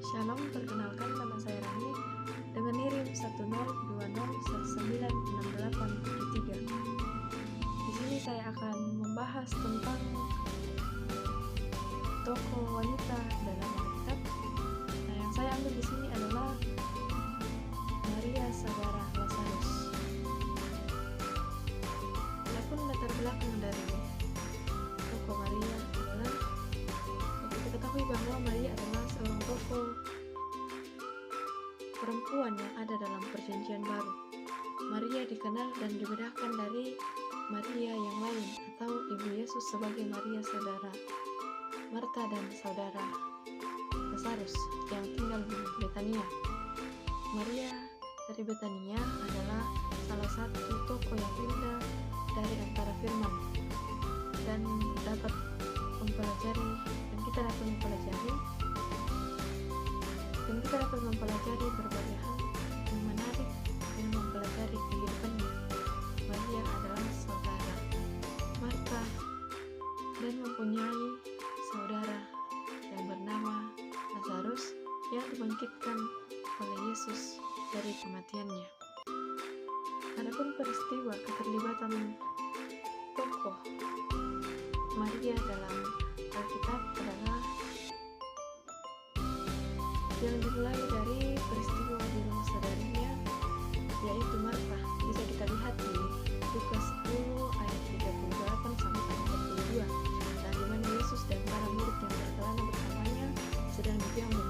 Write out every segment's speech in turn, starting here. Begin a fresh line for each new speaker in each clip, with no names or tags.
Shalom, perkenalkan nama saya Rani dengan NIRIM 1020196873. Di sini saya akan membahas tentang tokoh wanita dalam Alkitab. Nah, yang saya ambil di sini adalah Maria, saudara Lazarus. Adapun latar belakang dari tokoh Maria adalah kita ketahui bahwa Maria adalah seorang tokoh perempuan yang ada dalam Perjanjian Baru. Maria dikenal dan dibedakan dari Maria yang lain atau Ibu Yesus sebagai Maria saudara Marta dan saudara Lazarus yang tinggal di Betania. Maria dari Betania adalah salah satu tokoh yang indah dari antara firman dan dapat mempelajari berbagai hal yang menarik yang mempelajari kehidupannya. Maria adalah saudara Marta dan mempunyai saudara yang bernama Lazarus yang dibangkitkan oleh Yesus dari kematiannya. Adapun peristiwa keterlibatan tokoh Maria dalam Alkitab adalah yang dimulai dari peristiwa di rumah saudarinya, yaitu Marta. Bisa kita lihat di Lukas 10 ayat 38 sampai 42, dan di mana Yesus dan para murid yang berkelana bersamanya sedang dijamu.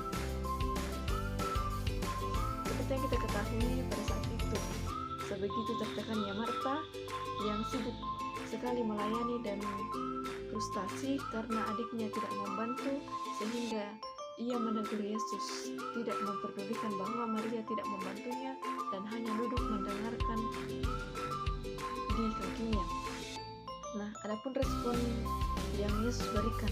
Seperti yang kita ketahui pada saat itu, sebegitu tertekannya Marta yang sibuk sekali melayani dan frustasi karena adiknya tidak membantu, sehingga ia menegur Yesus, tidak memperdulikan bahwa Maria tidak membantunya dan hanya duduk mendengarkan di kakinya. Nah, adapun respon yang Yesus berikan,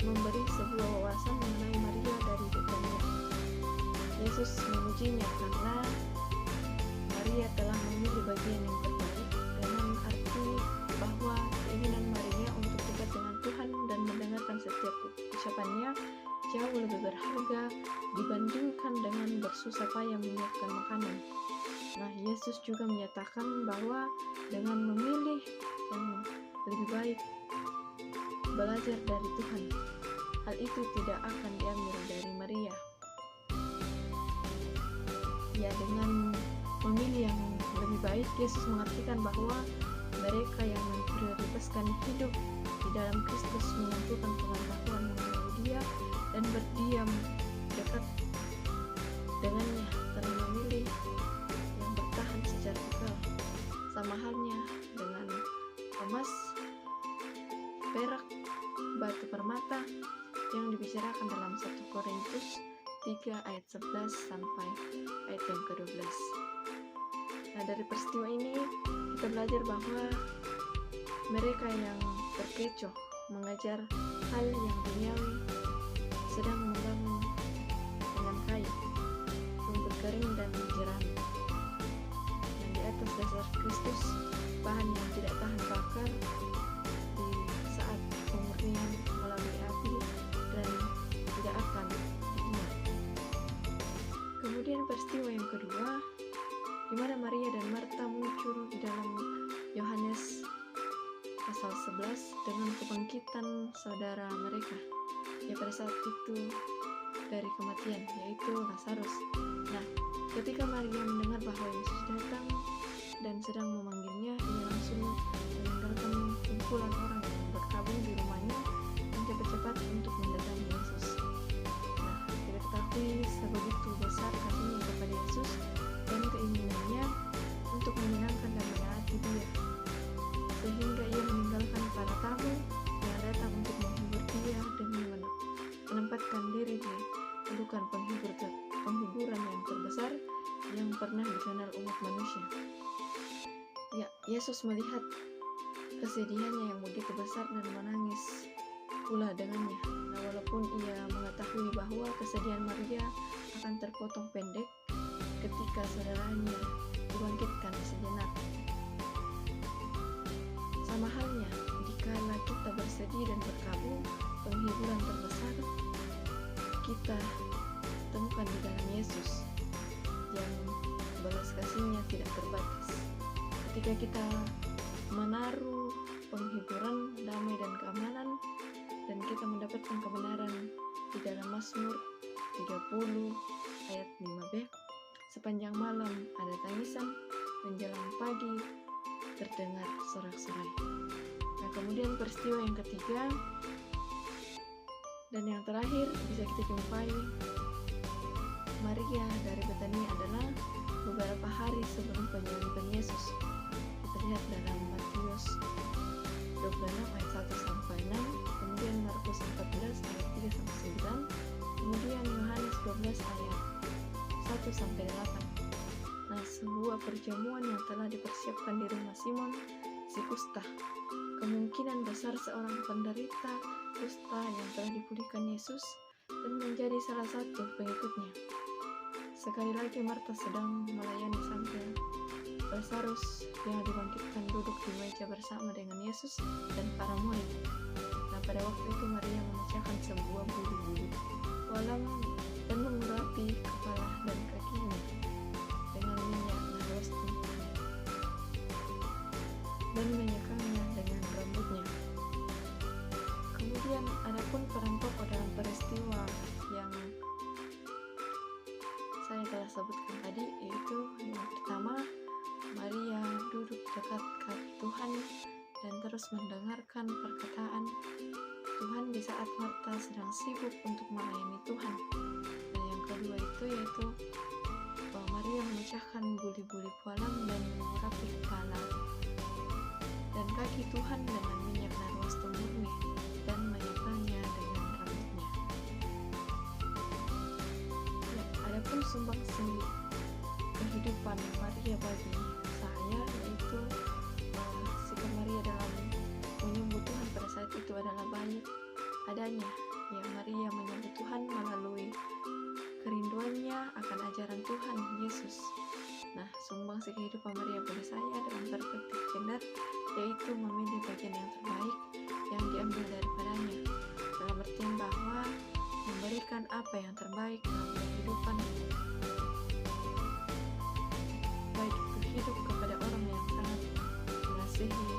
memberi sebuah wawasan mengenai Maria dari Betania. Yesus memujinya karena Maria telah memilih bagian yang terbaik, dengan arti bahwa keinginan Maria untuk dekat dengan Tuhan dan mendengarkan setiap ucapannya jauh lebih berharga dibandingkan dengan bersusah payah menyiapkan makanan. Nah, Yesus juga menyatakan bahwa dengan memilih yang lebih baik belajar dari Tuhan, hal itu tidak akan diambil dari Maria. Ya, dengan memilih yang lebih baik, Yesus mengartikan bahwa mereka yang memprioritaskan hidup di dalam Kristus mengumpulkan pengetahuan mengenai Dia dan berdiam dekat dengannya telah memilih yang bertahan secara kekal. Sama halnya dengan emas, perak, batu permata yang dibicarakan dalam 1 Korintus 3 ayat 11 sampai ayat yang ke-12. Nah, dari peristiwa ini kita belajar bahwa mereka yang terkecoh mengejar hal yang duniawi sedang membangun dengan kayu, rumput kering dan jerami, yang di atas dasar Kristus, bahan yang tidak tahan bakar di saat pemurnian melalui api dan tidak akan diingat. Kemudian peristiwa yang kedua, di mana Maria dan Marta muncul di dalam Yohanes pasal 11 dengan kebangkitan saudara mereka, ya pada saat itu dari kematian, yaitu Lazarus. Nah, ketika Maria mendengar bahwa Yesus datang dan sedang memanggilnya, ia langsung meninggalkan kumpulan orang yang berkabung di rumahnya dan cepat-cepat untuk mendatangi Yesus. Nah, kita ketahui sebegitu besar kasihnya kepada Yesus dan keinginannya untuk menyenangkan dan menaati Dia, sehingga ia meninggalkan para tamu yang datang untuk menghibur Dia demi menempatkan diri di kedudukan penghiburan yang terbesar yang pernah dikenal umat manusia. Ya, Yesus melihat kesedihannya yang begitu besar dan menangis pula dengannya. Nah, walaupun ia mengetahui bahwa kesedihan Maria akan terpotong pendek ketika saudaranya dibangkitkan sejenak. Sama halnya jika kita bersedih dan berkabung, penghiburan terbesar kita temukan di dalam Yesus yang belas kasihnya tidak terbatas. Ketika kita menaruh penghiburan, damai dan keamanan, dan kita mendapatkan kebenaran di dalam Mazmur 30 ayat 5b, sepanjang malam ada tangisan, menjelang pagi terdengar sorak-sorai. Nah, kemudian peristiwa yang ketiga dan yang terakhir bisa kita jumpai Maria dari Betania adalah beberapa hari sebelum penyaliban Yesus. Kita lihat dalam Matius 26 ayat 1-6, kemudian Markus 14 ayat 3-9, kemudian Yohanes 12 ayat 1-8. Nah, sebuah perjamuan yang telah dipersiapkan di rumah Simon si kusta. Kemungkinan besar seorang penderita kusta yang telah dipulihkan Yesus dan menjadi salah satu pengikutnya. Sekali lagi Marta sedang melayani sambil Lazarus yang dibangkitkan duduk di meja bersama dengan Yesus dan para murid. Nah, pada waktu itu Maria memecahkan sebuah bulu-bulu kolam dan mengurapi kepala dan kakinya dengan minyak narwastu dan menyekangnya dengan rambutnya. Kemudian adapun peran tokoh dalam peristiwa yang saya telah sebutkan tadi, yaitu yang pertama, Maria duduk dekat kaki Tuhan dan terus mendengarkan perkataan Tuhan di saat Marta sedang sibuk untuk melayani Tuhan. Dan yang kedua itu yaitu bahwa Maria memecahkan buli-buli kolam dan mengurapi kepala dan kaki Tuhan dengan minyak narwastu murni dan menyekangnya dengan rambutnya. Ya, adapun sumbangsi kehidupan Maria bagi saya yaitu sikap Maria dalam menyambut Tuhan pada saat itu adalah baik adanya. Ya, Maria menyambut Tuhan melalui kerinduannya akan ajaran Tuhan Yesus. Nah, sumbangsi kehidupan Maria bagi saya dalam perspektif gender yaitu memilih bagian yang terbaik yang diambil daripadanya, dalam artian bahwa memberikan apa yang terbaik dalam kehidupan, baik itu hidup kepada orang yang sangat mengasihi